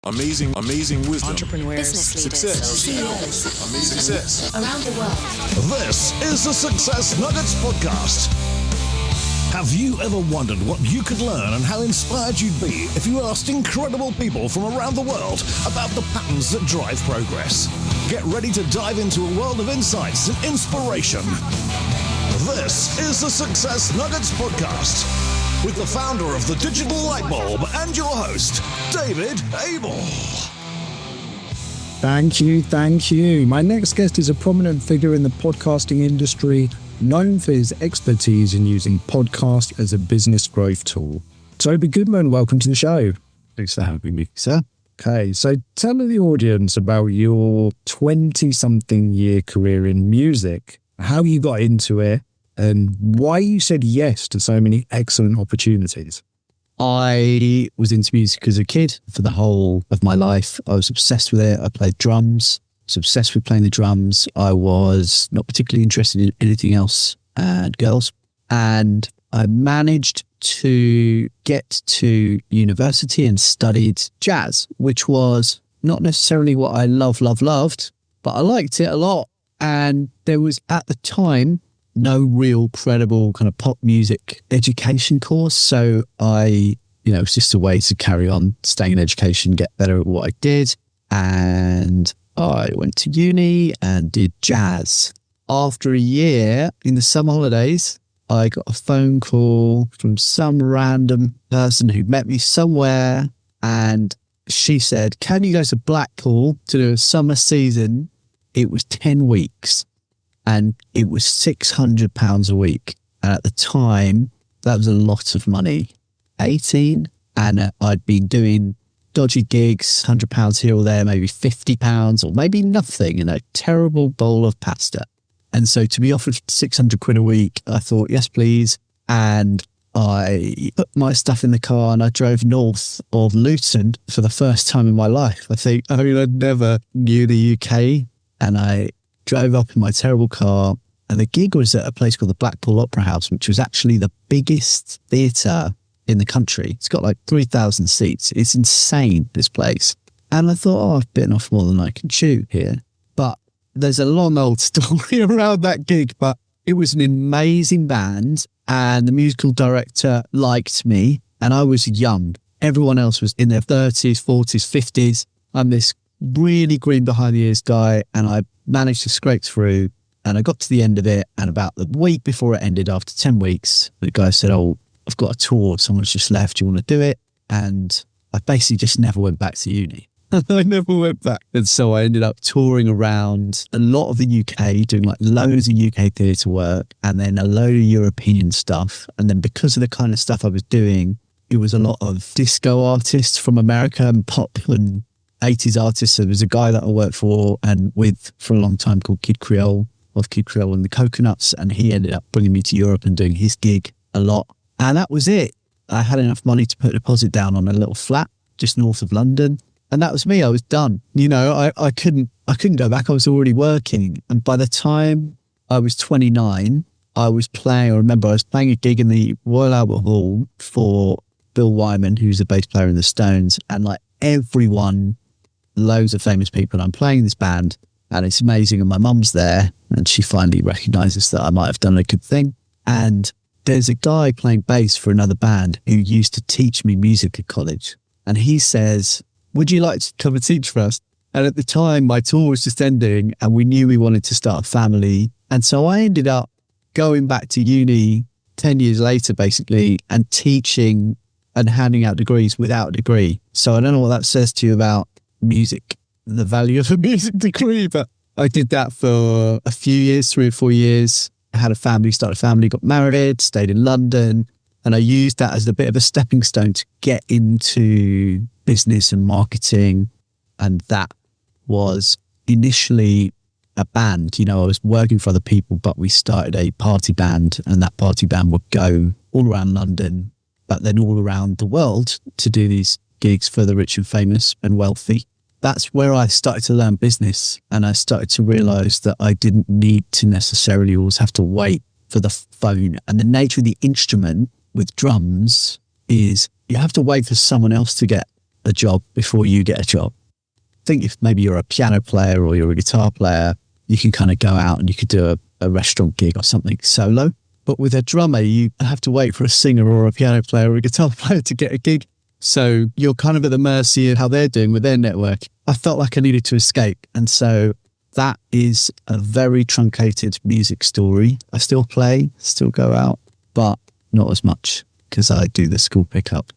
Amazing wisdom. Entrepreneurs. Business leaders. Success. CEOs. Amazing success. Around the world. This is the Success Nuggets podcast. Have you ever wondered what you could learn and how inspired you'd be if you asked incredible people from around the world about the patterns that drive progress? Get ready to dive into a world of insights and inspiration. This is the Success Nuggets podcast with the founder of the Digital Light Bulb and your host, David Abel. Thank you. My next guest is a prominent figure in the podcasting industry, known for his expertise in using podcast as a business growth tool. Toby Goodman, welcome to the show. Thanks for having me, sir. Okay, so tell the audience about your 20-something year career in music, how you got into it, and why you said yes to so many excellent opportunities. I was into music as a kid for the whole of my life. I was obsessed with it. I played drums. I was obsessed with playing the drums. I was not particularly interested in anything else and girls. And I managed to get to university and studied jazz, which was not necessarily what I loved, but I liked it a lot. And there was at the time no real credible kind of pop music education course. So it's just a way to carry on staying in education, get better at what I did. And I went to uni and did jazz. After a year in the summer holidays, I got a phone call from some random person who met me somewhere. And she said, can you go to Blackpool to do a summer season? It was 10 weeks. And it was £600 a week. And at the time, that was a lot of money. 18. And I'd been doing dodgy gigs, £100 here or there, maybe £50 or maybe nothing in a terrible bowl of pasta. And so to be offered £600 a week, I thought, yes, please. And I put my stuff in the car and I drove north of Luton for the first time in my life. I never knew the UK. And I drove up in my terrible car, and the gig was at a place called the Blackpool Opera House, which was actually the biggest theatre in the country. It's got like 3,000 seats. It's insane, this place. And I thought, I've bitten off more than I can chew here. But there's a long old story around that gig, but it was an amazing band, and the musical director liked me, and I was young. Everyone else was in their 30s, 40s, 50s. I'm this really green behind the ears guy, and I managed to scrape through, and I got to the end of it, and about the week before it ended, after 10 weeks, the guy said, I've got a tour, someone's just left, do you want to do it? And I basically just never went back to uni. I never went back. And so I ended up touring around a lot of the UK, doing like loads of UK theatre work, and then a load of European stuff. And then because of the kind of stuff I was doing, it was a lot of disco artists from America and pop and 80s artists. So there was a guy that I worked for and with for a long time called Kid Creole and the Coconuts. And he ended up bringing me to Europe and doing his gig a lot. And that was it. I had enough money to put a deposit down on a little flat just north of London. And that was me. I was done. I couldn't go back. I was already working. And by the time I was 29, I was playing a gig in the Royal Albert Hall for Bill Wyman, who's the bass player in the Stones. And like everyone, loads of famous people. I'm playing this band and it's amazing. And my mum's there and she finally recognizes that I might have done a good thing. And there's a guy playing bass for another band who used to teach me music at college. And he says, would you like to come and teach for us? And at the time, my tour was just ending and we knew we wanted to start a family. And so I ended up going back to uni 10 years later, basically, and teaching and handing out degrees without a degree. So I don't know what that says to you about music, the value of a music degree, but I did that for a few years, 3 or 4 years. I had a family, started a family, got married, stayed in London. And I used that as a bit of a stepping stone to get into business and marketing. And that was initially a band. I was working for other people, but we started a party band, and that party band would go all around London, but then all around the world to do these gigs for the rich and famous and wealthy. That's where I started to learn business, and I started to realize that I didn't need to necessarily always have to wait for the phone. And the nature of the instrument with drums is you have to wait for someone else to get a job before you get a job. I think if maybe you're a piano player or you're a guitar player, you can kind of go out and you could do a restaurant gig or something solo. But with a drummer, you have to wait for a singer or a piano player or a guitar player to get a gig. So you're kind of at the mercy of how they're doing with their network. I felt like I needed to escape. And so that is a very truncated music story. I still play, still go out, but not as much because I do the school pickup.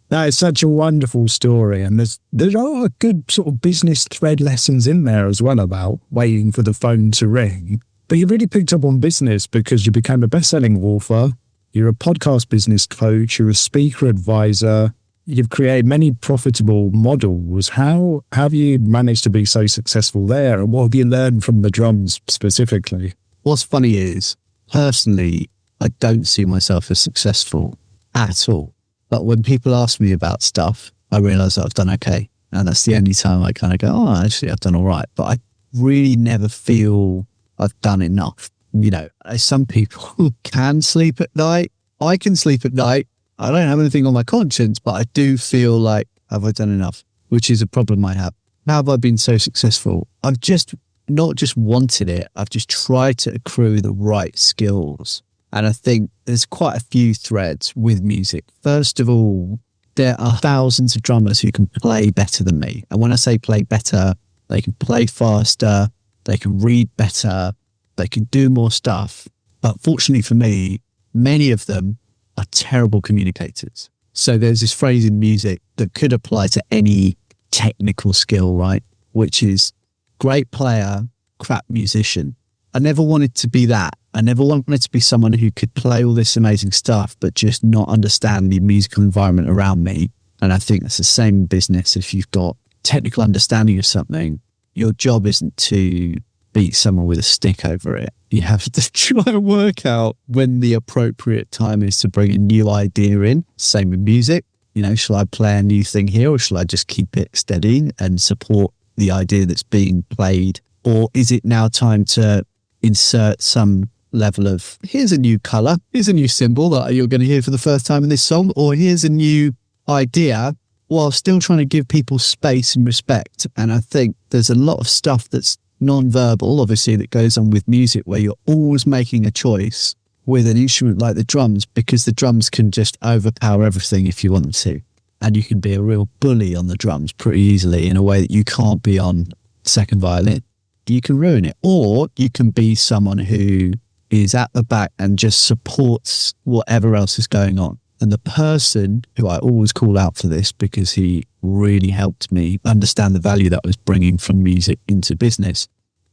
That is such a wonderful story. And there are good sort of business thread lessons in there as well about waiting for the phone to ring. But you really picked up on business because you became a best-selling author. You're a podcast business coach. You're a speaker advisor. You've created many profitable models. How have you managed to be so successful there? And what have you learned from the drums specifically? What's funny is, personally, I don't see myself as successful at all. But when people ask me about stuff, I realise that I've done okay. And that's the only time I kind of go, oh, actually, I've done all right. But I really never feel I've done enough. You know, some people can sleep at night. I can sleep at night. I don't have anything on my conscience, but I do feel like, have I done enough? Which is a problem I have. How have I been so successful? I've just not just wanted it. I've just tried to accrue the right skills. And I think there's quite a few threads with music. First of all, there are thousands of drummers who can play better than me. And when I say play better, they can play faster, they can read better, they can do more stuff. But fortunately for me, many of them are terrible communicators. So there's this phrase in music that could apply to any technical skill, right? Which is great player, crap musician. I never wanted to be that. I never wanted to be someone who could play all this amazing stuff, but just not understand the musical environment around me. And I think that's the same in business. If you've got technical understanding of something, your job isn't to beat someone with a stick over it. You have to try and work out when the appropriate time is to bring a new idea in. Same with music. You know, shall I play a new thing here or shall I just keep it steady and support the idea that's being played? Or is it now time to insert some level of, here's a new color, here's a new symbol that you're going to hear for the first time in this song, or here's a new idea, while still trying to give people space and respect. And I think there's a lot of stuff that's non-verbal, obviously, that goes on with music, where you're always making a choice with an instrument like the drums, because the drums can just overpower everything if you want them to. And you can be a real bully on the drums pretty easily in a way that you can't be on second violin. You can ruin it. Or you can be someone who is at the back and just supports whatever else is going on. And the person who I always call out for this, because he really helped me understand the value that I was bringing from music into business,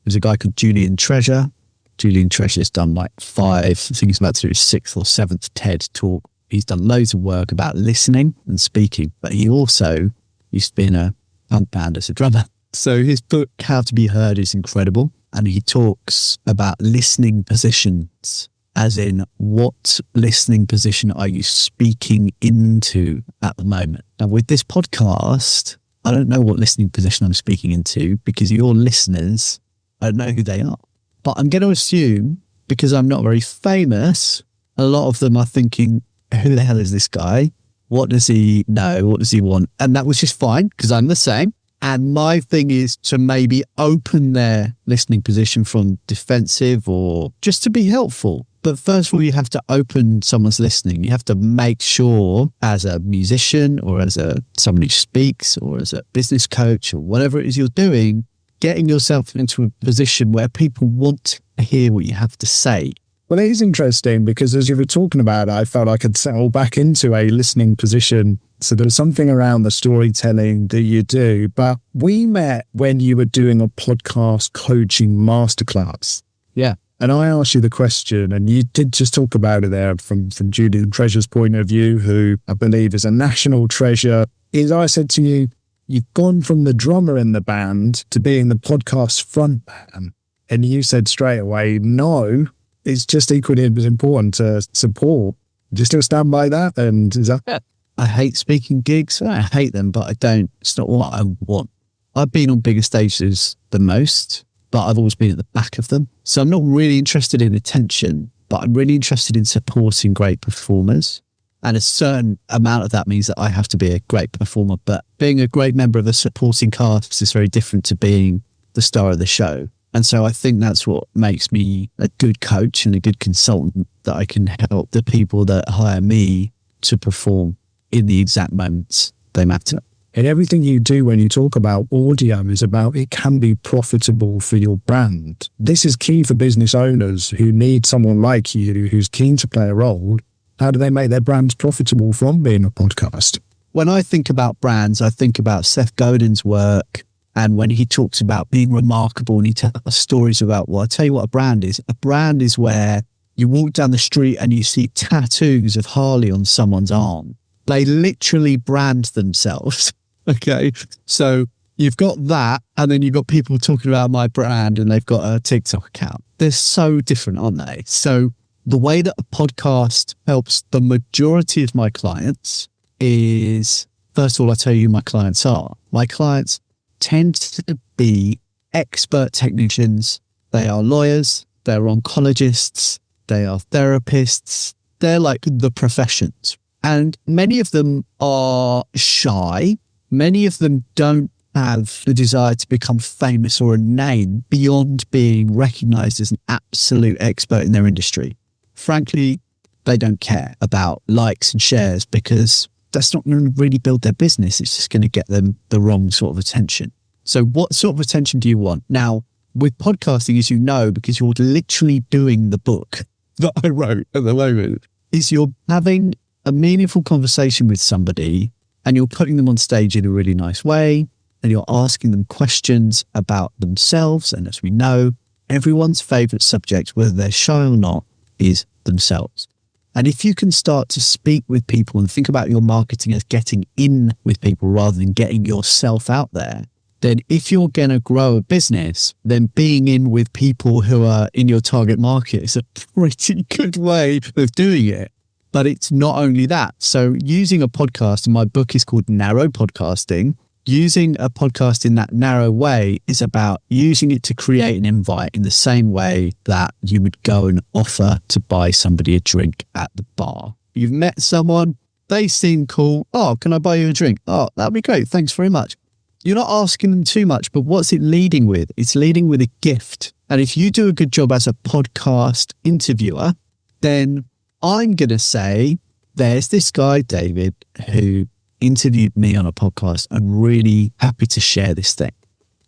was a guy called Julian Treasure. Julian Treasure's done like 5, I think he's about to do his 6th or 7th TED talk. He's done loads of work about listening and speaking, but he also used to be in a punk band as a drummer. So his book, How to Be Heard, is incredible. And he talks about listening positions, as in what listening position are you speaking into at the moment? Now, with this podcast, I don't know what listening position I'm speaking into because your listeners, I don't know who they are. But I'm going to assume, because I'm not very famous, a lot of them are thinking, who the hell is this guy? What does he know? What does he want? And that was just fine because I'm the same. And my thing is to maybe open their listening position from defensive or just to be helpful. But first of all, you have to open someone's listening. You have to make sure, as a musician or as someone who speaks or as a business coach or whatever it is you're doing, getting yourself into a position where people want to hear what you have to say. Well, it is interesting because as you were talking about it, I felt I could settle back into a listening position. So there's something around the storytelling that you do. But we met when you were doing a podcast coaching masterclass. Yeah. And I asked you the question, and you did just talk about it there from Julian Treasure's point of view, who I believe is a national treasure. Is I said to you, you've gone from the drummer in the band to being the podcast front man. And you said straight away, no, it's just equally as important to support. Do you still stand by that? And is that... Yeah. I hate speaking gigs. I hate them, but I don't. It's not what I want. I've been on bigger stages than most, but I've always been at the back of them. So I'm not really interested in attention, but I'm really interested in supporting great performers. And a certain amount of that means that I have to be a great performer. But being a great member of a supporting cast is very different to being the star of the show. And so I think that's what makes me a good coach and a good consultant, that I can help the people that hire me to perform in the exact moments they matter. And everything you do when you talk about audio is about it can be profitable for your brand. This is key for business owners who need someone like you who's keen to play a role. How do they make their brands profitable from being a podcast? When I think about brands, I think about Seth Godin's work. And when he talks about being remarkable and he tells stories about, well, I'll tell you what a brand is. A brand is where you walk down the street and you see tattoos of Harley on someone's arm. They literally brand themselves. Okay. So you've got that. And then you've got people talking about my brand and they've got a TikTok account. They're so different, aren't they? So the way that a podcast helps the majority of my clients is, first of all, I'll tell you who my clients are. My clients tend to be expert technicians. They are lawyers, they're oncologists, they are therapists. They're like the professions. And many of them are shy. Many of them don't have the desire to become famous or a name beyond being recognized as an absolute expert in their industry. Frankly, they don't care about likes and shares because that's not going to really build their business. It's just going to get them the wrong sort of attention. So what sort of attention do you want? Now, with podcasting, as you know, because you're literally doing the book that I wrote at the moment, is you're having a meaningful conversation with somebody and you're putting them on stage in a really nice way and you're asking them questions about themselves. And as we know, everyone's favorite subject, whether they're shy or not, is themselves. And if you can start to speak with people and think about your marketing as getting in with people rather than getting yourself out there, then if you're going to grow a business, then being in with people who are in your target market is a pretty good way of doing it. But it's not only that. So using a podcast, and my book is called Narrow Podcasting, using a podcast in that narrow way is about using it to create an invite in the same way that you would go and offer to buy somebody a drink at the bar. You've met someone, they seem cool. Oh, can I buy you a drink? Oh, that'd be great. Thanks very much. You're not asking them too much, but what's it leading with? It's leading with a gift. And if you do a good job as a podcast interviewer, then I'm going to say, there's this guy, David, who interviewed me on a podcast. I'm really happy to share this thing.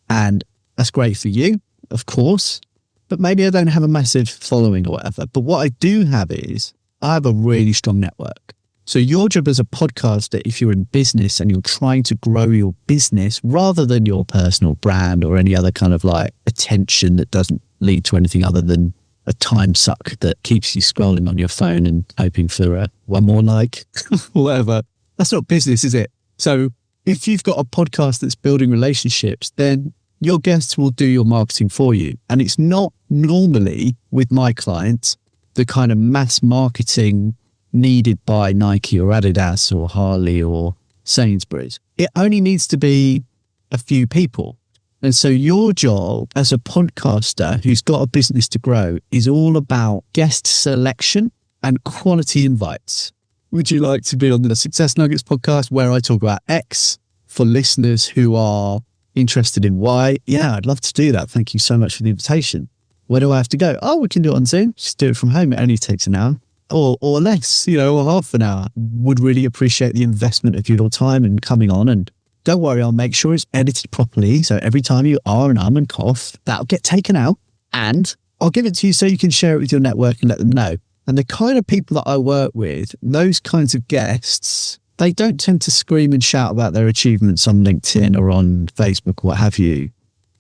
And that's great for you, of course, but maybe I don't have a massive following or whatever. But what I do have is I have a really strong network. So your job as a podcaster, if you're in business and you're trying to grow your business rather than your personal brand or any other kind of like attention that doesn't lead to anything other than a time suck that keeps you scrolling on your phone and hoping for one more like, whatever. That's not business, is it? So if you've got a podcast that's building relationships, then your guests will do your marketing for you. And it's not normally with my clients, the kind of mass marketing needed by Nike or Adidas or Harley or Sainsbury's. It only needs to be a few people. And so your job as a podcaster who's got a business to grow is all about guest selection and quality invites. Would you like to be on the Success Nuggets podcast where I talk about X for listeners who are interested in Y? Yeah, I'd love to do that. Thank you so much for the invitation. Where do I have to go? Oh, we can do it on Zoom. Just do it from home. It only takes an hour or less, or half an hour. Would really appreciate the investment of your time and coming on. And don't worry, I'll make sure it's edited properly. So every time you are and and cough, that'll get taken out and I'll give it to you so you can share it with your network and let them know. And the kind of people that I work with, those kinds of guests, they don't tend to scream and shout about their achievements on LinkedIn or on Facebook or what have you.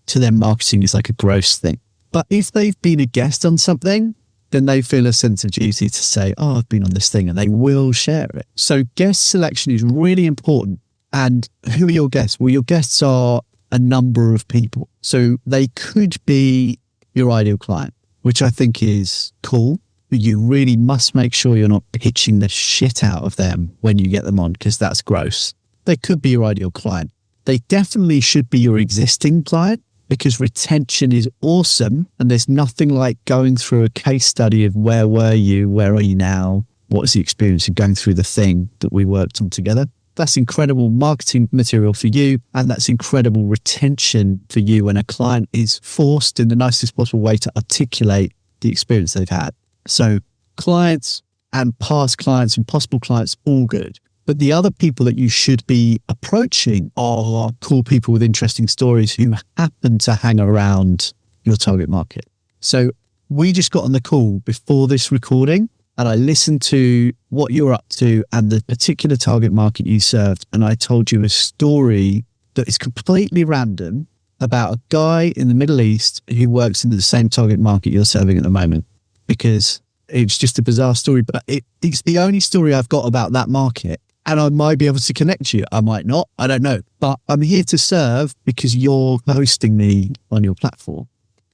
To them, marketing is like a gross thing. But if they've been a guest on something, then they feel a sense of duty to say, oh, I've been on this thing, and they will share it. So guest selection is really important. And who are your guests? Well, your guests are a number of people. So they could be your ideal client, which I think is cool. But you really must make sure you're not pitching the shit out of them when you get them on, because that's gross. They could be your ideal client. They definitely should be your existing client, because retention is awesome. And there's nothing like going through a case study of where were you, where are you now, what is the experience of going through the thing that we worked on together? That's incredible marketing material for you. And that's incredible retention for you when a client is forced in the nicest possible way to articulate the experience they've had. So clients and past clients and possible clients, all good. But the other people that you should be approaching are cool people with interesting stories who happen to hang around your target market. So we just got on the call before this recording and I listened to what you're up to and the particular target market you served. And I told you a story that is completely random about a guy in the Middle East who works in the same target market you're serving at the moment, because it's just a bizarre story, but it's the only story I've got about that market. And I might be able to connect you. I might not. I don't know. But I'm here to serve because you're hosting me on your platform.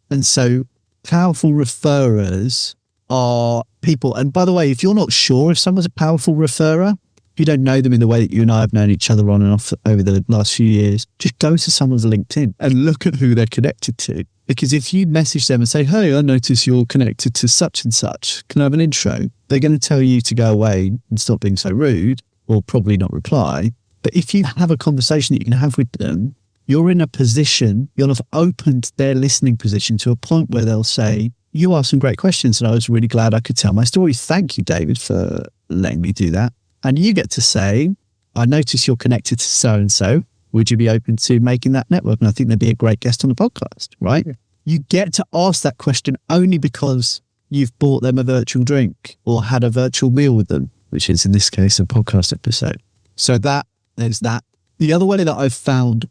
And so powerful referrers are people. And by the way, if you're not sure if someone's a powerful referrer, if you don't know them in the way that you and I have known each other on and off over the last few years, just go to someone's LinkedIn and look at who they're connected to. Because if you message them and say, hey, I notice you're connected to such and such, can I have an intro? They're going to tell you to go away and stop being so rude, or probably not reply. But if you have a conversation that you can have with them, you're in a position, you'll have opened their listening position to a point where they'll say, you asked some great questions and I was really glad I could tell my story. Thank you, David, for letting me do that. And you get to say, I notice you're connected to so-and-so. Would you be open to making that network? And I think they'd be a great guest on the podcast, right? Yeah. You get to ask that question only because you've bought them a virtual drink or had a virtual meal with them, which is in this case a podcast episode. So there's that. The other way that I've found,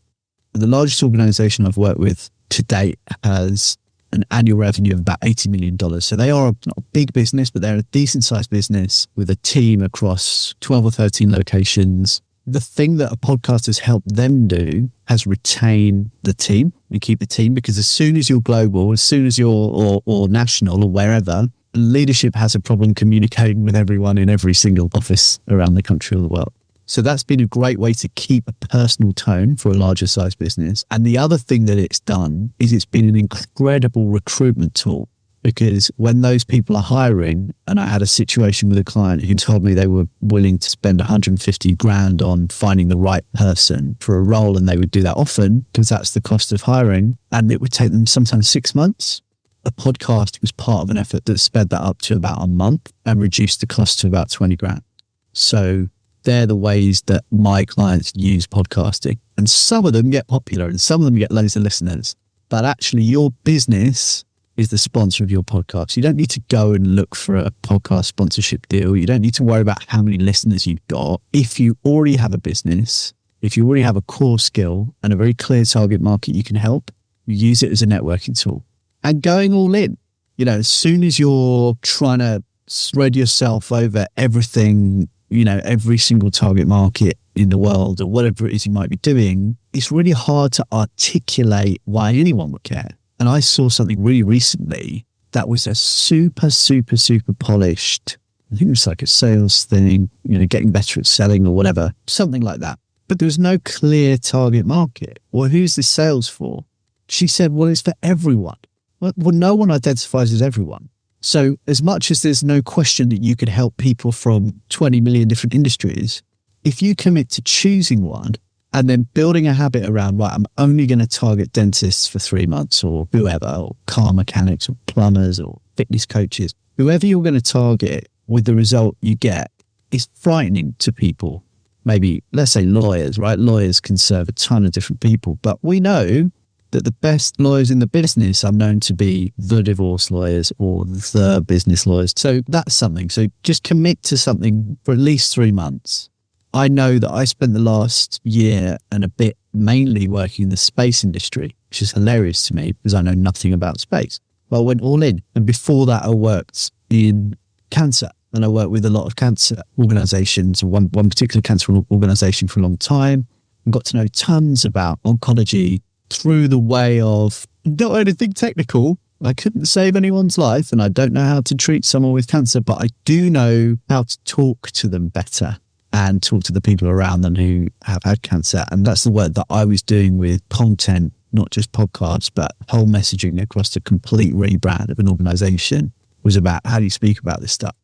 the largest organization I've worked with to date has an annual revenue of about $80 million. So they are not a big business, but they're a decent sized business with a team across 12 or 13 locations. The thing that a podcast has helped them do has retain the team and keep the team, because as soon as you're global, as soon as you're or national or wherever, leadership has a problem communicating with everyone in every single office around the country or the world. So that's been a great way to keep a personal tone for a larger size business. And the other thing that it's done is it's been an incredible recruitment tool, because when those people are hiring, and I had a situation with a client who told me they were willing to spend 150 grand on finding the right person for a role, and they would do that often because that's the cost of hiring, and it would take them sometimes 6 months. A podcast was part of an effort that sped that up to about a month and reduced the cost to about 20 grand. So they're the ways that my clients use podcasting. And some of them get popular and some of them get loads of listeners. But actually your business is the sponsor of your podcast. You don't need to go and look for a podcast sponsorship deal. You don't need to worry about how many listeners you've got. If you already have a business, if you already have a core skill and a very clear target market you can help, you use it as a networking tool. And going all in, as soon as you're trying to spread yourself over everything, every single target market in the world or whatever it is you might be doing, it's really hard to articulate why anyone would care. And I saw something really recently that was a super, super, super polished, I think it was like a sales thing, getting better at selling or whatever, something like that. But there was no clear target market. Well, who's this sales for? She said, well, it's for everyone. Well, no one identifies as everyone. So as much as there's no question that you could help people from 20 million different industries, if you commit to choosing one and then building a habit around, right, I'm only going to target dentists for 3 months or whoever, or car mechanics or plumbers or fitness coaches, whoever you're going to target with the result you get is frightening to people. Maybe, let's say lawyers, right? Lawyers can serve a ton of different people, but we know that the best lawyers in the business are known to be the divorce lawyers or the business lawyers. So that's something. So just commit to something for at least 3 months. I know that I spent the last year and a bit mainly working in the space industry, which is hilarious to me because I know nothing about space. But I went all in. And before that, I worked in cancer. And I worked with a lot of cancer organizations, one particular cancer organization for a long time, and got to know tons about oncology through the way of not anything technical. I couldn't save anyone's life and I don't know how to treat someone with cancer, but I do know how to talk to them better and talk to the people around them who have had cancer. And that's the work that I was doing with content, not just podcasts, but whole messaging across the complete rebrand of an organization was about how do you speak about this stuff.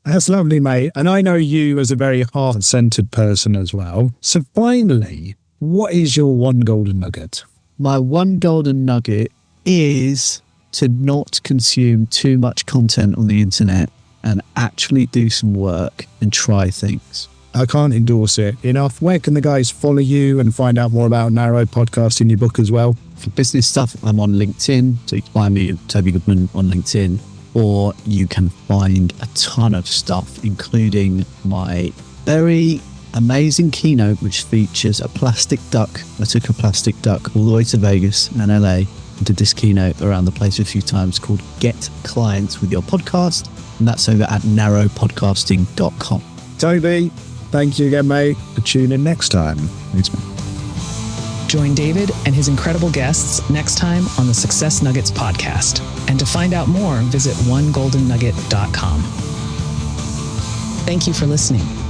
That's lovely, mate. And I know you as a very heart-centered person as well. So finally, what is your one golden nugget? My one golden nugget is to not consume too much content on the internet and actually do some work and try things. I can't endorse it enough. Where can the guys follow you and find out more about Narrow Podcast in your book as well? For business stuff, I'm on LinkedIn. So you can find me at Toby Goodman on LinkedIn. Or you can find a ton of stuff, including my very amazing keynote, which features a plastic duck. I took a plastic duck all the way to Vegas and LA and did this keynote around the place a few times called Get Clients with Your Podcast. And that's over at narrowpodcasting.com. Toby, thank you again, mate, for tuning in next time. Thanks, man. Join David and his incredible guests next time on the Success Nuggets podcast. And to find out more, visit onegoldennugget.com. Thank you for listening.